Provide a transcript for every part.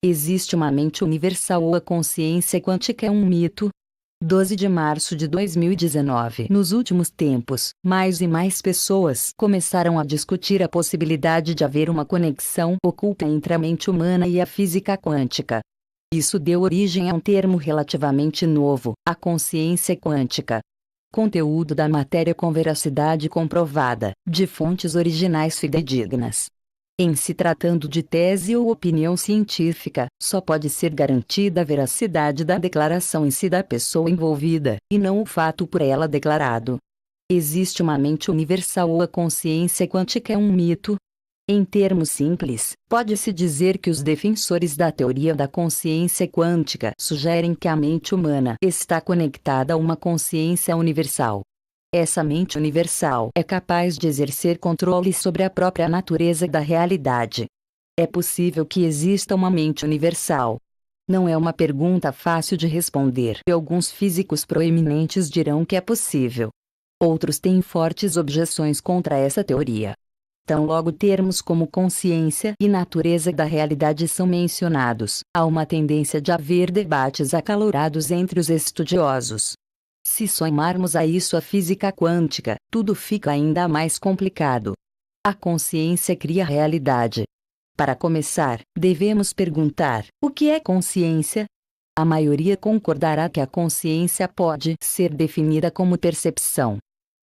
Existe uma mente universal ou a consciência quântica é um mito? 12 de março de 2019. Nos últimos tempos, mais e mais pessoas começaram a discutir a possibilidade de haver uma conexão oculta entre a mente humana e a física quântica. Isso deu origem a um termo relativamente novo, a consciência quântica. Conteúdo da matéria com veracidade comprovada, de fontes originais fidedignas. Em se tratando de tese ou opinião científica, só pode ser garantida a veracidade da declaração em si da pessoa envolvida, e não o fato por ela declarado. Existe uma mente universal ou a consciência quântica é um mito? Em termos simples, pode-se dizer que os defensores da teoria da consciência quântica sugerem que a mente humana está conectada a uma consciência universal. Essa mente universal é capaz de exercer controle sobre a própria natureza da realidade. É possível que exista uma mente universal? Não é uma pergunta fácil de responder e alguns físicos proeminentes dirão que é possível. Outros têm fortes objeções contra essa teoria. Tão logo termos como consciência e natureza da realidade são mencionados, há uma tendência de haver debates acalorados entre os estudiosos. Se somarmos a isso a física quântica, tudo fica ainda mais complicado. A consciência cria a realidade. Para começar, devemos perguntar: o que é consciência? A maioria concordará que a consciência pode ser definida como percepção.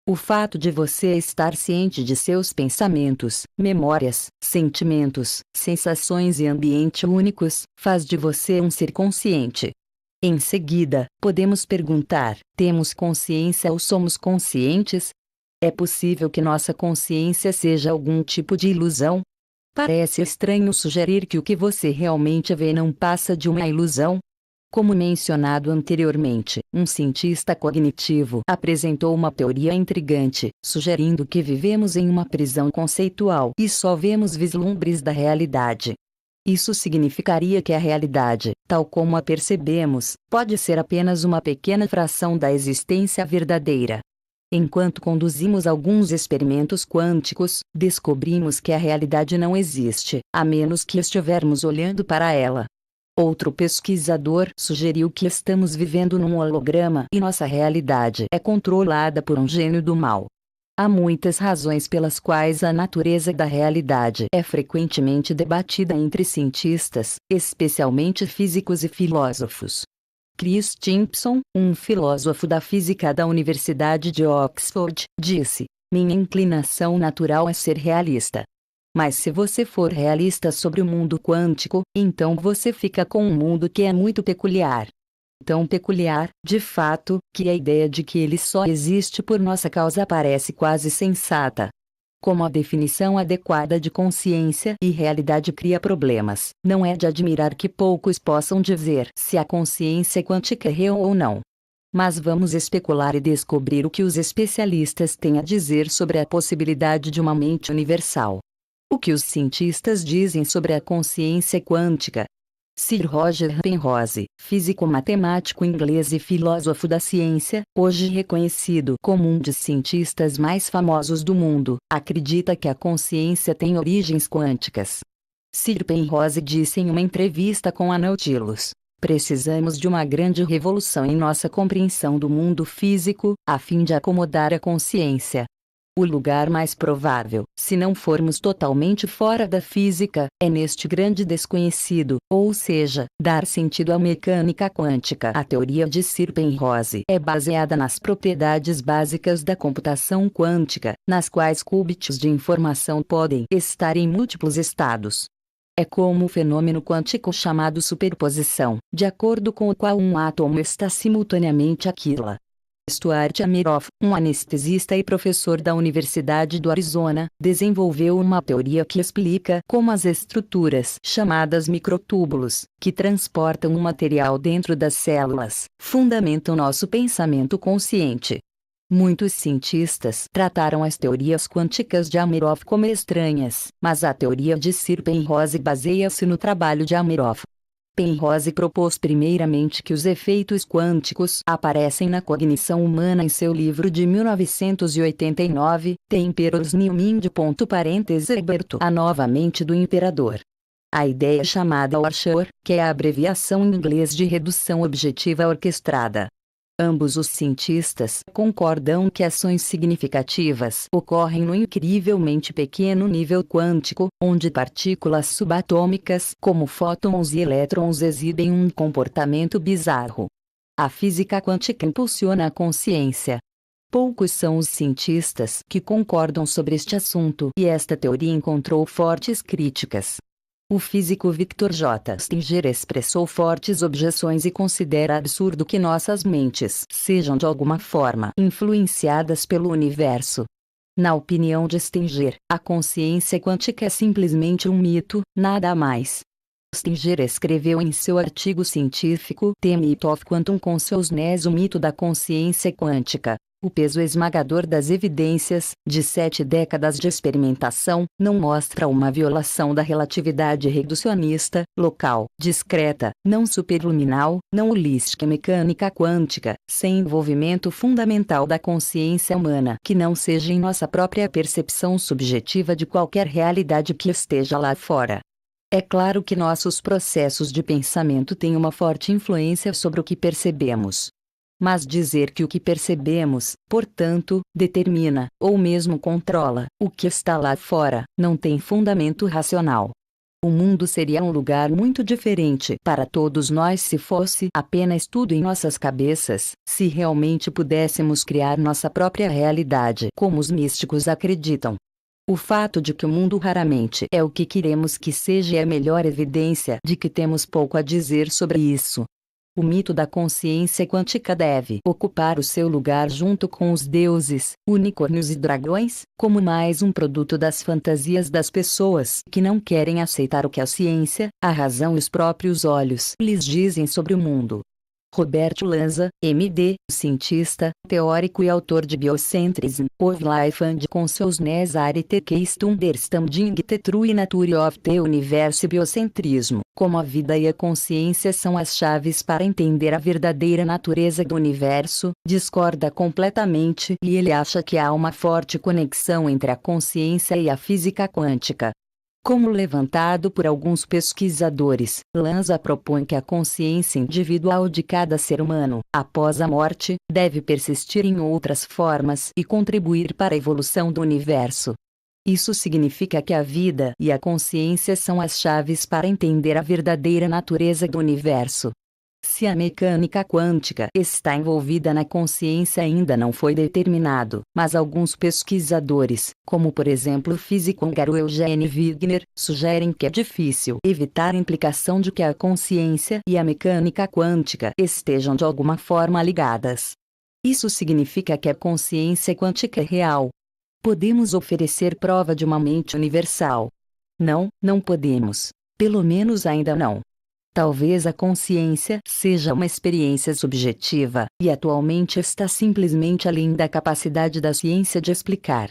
O fato de você estar ciente de seus pensamentos, memórias, sentimentos, sensações e ambiente únicos, faz de você um ser consciente. Em seguida, podemos perguntar: temos consciência ou somos conscientes? É possível que nossa consciência seja algum tipo de ilusão? Parece estranho sugerir que o que você realmente vê não passa de uma ilusão. Como mencionado anteriormente, um cientista cognitivo apresentou uma teoria intrigante, sugerindo que vivemos em uma prisão conceitual e só vemos vislumbres da realidade. Isso significaria que a realidade, tal como a percebemos, pode ser apenas uma pequena fração da existência verdadeira. Enquanto conduzimos alguns experimentos quânticos, descobrimos que a realidade não existe, a menos que estivermos olhando para ela. Outro pesquisador sugeriu que estamos vivendo num holograma e nossa realidade é controlada por um gênio do mal. Há muitas razões pelas quais a natureza da realidade é frequentemente debatida entre cientistas, especialmente físicos e filósofos. Chris Simpson, um filósofo da física da Universidade de Oxford, disse: minha inclinação natural é ser realista. Mas se você for realista sobre o mundo quântico, então você fica com um mundo que é muito peculiar. Tão peculiar, de fato, que a ideia de que ele só existe por nossa causa parece quase sensata. Como a definição adequada de consciência e realidade cria problemas, não é de admirar que poucos possam dizer se a consciência quântica é real ou não. Mas vamos especular e descobrir o que os especialistas têm a dizer sobre a possibilidade de uma mente universal. O que os cientistas dizem sobre a consciência quântica? Sir Roger Penrose, físico-matemático inglês e filósofo da ciência, hoje reconhecido como um dos cientistas mais famosos do mundo, acredita que a consciência tem origens quânticas. Sir Penrose disse em uma entrevista com a Nautilus: precisamos de uma grande revolução em nossa compreensão do mundo físico, a fim de acomodar a consciência. O lugar mais provável, se não formos totalmente fora da física, é neste grande desconhecido, ou seja, dar sentido à mecânica quântica. A teoria de Sir Penrose é baseada nas propriedades básicas da computação quântica, nas quais qubits de informação podem estar em múltiplos estados. É como o fenômeno quântico chamado superposição, de acordo com o qual um átomo está simultaneamente aquila. Stuart Ameroff, um anestesista e professor da Universidade do Arizona, desenvolveu uma teoria que explica como as estruturas chamadas microtúbulos, que transportam o material dentro das células, fundamentam nosso pensamento consciente. Muitos cientistas trataram as teorias quânticas de Ameroff como estranhas, mas a teoria de Sir Penrose baseia-se no trabalho de Ameroff. Penrose propôs primeiramente que os efeitos quânticos aparecem na cognição humana em seu livro de 1989, The Emperor's New Mind. A nova mente do imperador. A ideia chamada ORCHOR, que é a abreviação em inglês de redução objetiva orquestrada. Ambos os cientistas concordam que ações significativas ocorrem no incrivelmente pequeno nível quântico, onde partículas subatômicas como fótons e elétrons exibem um comportamento bizarro. A física quântica impulsiona a consciência. Poucos são os cientistas que concordam sobre este assunto, e esta teoria encontrou fortes críticas. O físico Victor J. Stinger expressou fortes objeções e considera absurdo que nossas mentes sejam de alguma forma influenciadas pelo universo. Na opinião de Stinger, a consciência quântica é simplesmente um mito, nada mais. Stinger escreveu em seu artigo científico The Myth of Quantum Consciousness, o mito da consciência quântica. O peso esmagador das evidências, de 7 décadas de experimentação, não mostra uma violação da relatividade reducionista, local, discreta, não superluminal, não holística e mecânica quântica, sem envolvimento fundamental da consciência humana que não seja em nossa própria percepção subjetiva de qualquer realidade que esteja lá fora. É claro que nossos processos de pensamento têm uma forte influência sobre o que percebemos. Mas dizer que o que percebemos, portanto, determina, ou mesmo controla, o que está lá fora, não tem fundamento racional. O mundo seria um lugar muito diferente para todos nós se fosse apenas tudo em nossas cabeças, se realmente pudéssemos criar nossa própria realidade, como os místicos acreditam. O fato de que o mundo raramente é o que queremos que seja é a melhor evidência de que temos pouco a dizer sobre isso. O mito da consciência quântica deve ocupar o seu lugar junto com os deuses, unicórnios e dragões, como mais um produto das fantasias das pessoas que não querem aceitar o que a ciência, a razão e os próprios olhos lhes dizem sobre o mundo. Roberto Lanza, M.D., cientista, teórico e autor de Biocentrism, of Life and Consciousness Architecture Understanding the True Nature of the Universe. Biocentrismo, como a vida e a consciência são as chaves para entender a verdadeira natureza do universo, discorda completamente e ele acha que há uma forte conexão entre a consciência e a física quântica. Como levantado por alguns pesquisadores, Lanza propõe que a consciência individual de cada ser humano, após a morte, deve persistir em outras formas e contribuir para a evolução do universo. Isso significa que a vida e a consciência são as chaves para entender a verdadeira natureza do universo. Se a mecânica quântica está envolvida na consciência ainda não foi determinado, mas alguns pesquisadores, como por exemplo o físico húngaro Eugene Wigner, sugerem que é difícil evitar a implicação de que a consciência e a mecânica quântica estejam de alguma forma ligadas. Isso significa que a consciência quântica é real. Podemos oferecer prova de uma mente universal? Não, não podemos. Pelo menos ainda não. Talvez a consciência seja uma experiência subjetiva, e atualmente está simplesmente além da capacidade da ciência de explicar.